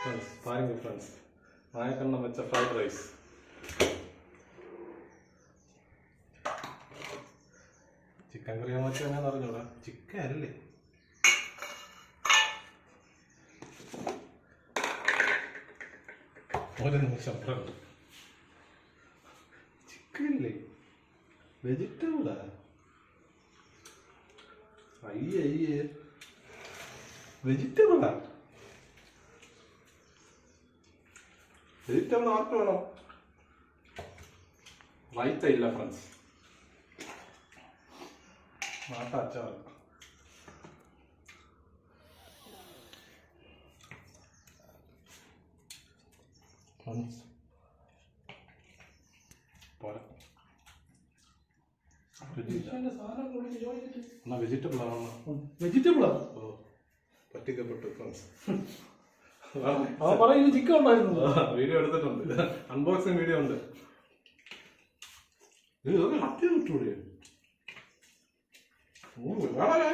Friends പാരുங்க friends നായക്കെണ്ണം വെച്ച fried rice. Chicken കറി വെച്ച് എങ്ങനെയാണെന്ന് അറിഞ്ഞൂടാ. ചിക്കൻ അല്ലേ, ഒരു നിമിഷം. ചിക്കൻ അല്ലേ, വെജിറ്റബിളാ. അയ്യേ വെജിറ്റബിളാ. വെജിറ്റബിൾ ആർക്ക് വേണം? റൈത്ത ഇല്ല ഫ്രണ്ട്സ്, മാട്ട അച്ചാർ. പോരാ, എന്നാ വെജിറ്റബിൾ ആണോ? വെജിറ്റബിളാ. ഓ, പറ്റിക്കപ്പെട്ടു ഫ്രണ്ട്സ്. ചിക്കൻ ഉണ്ടായിരുന്നു, വീഡിയോ എടുത്തിട്ടുണ്ട്, അൺബോക്സിങ് വീഡിയോ ഉണ്ട്. ഇതൊക്കെ ഹത്യ കിട്ടൂടെ? ഓ, വളരെ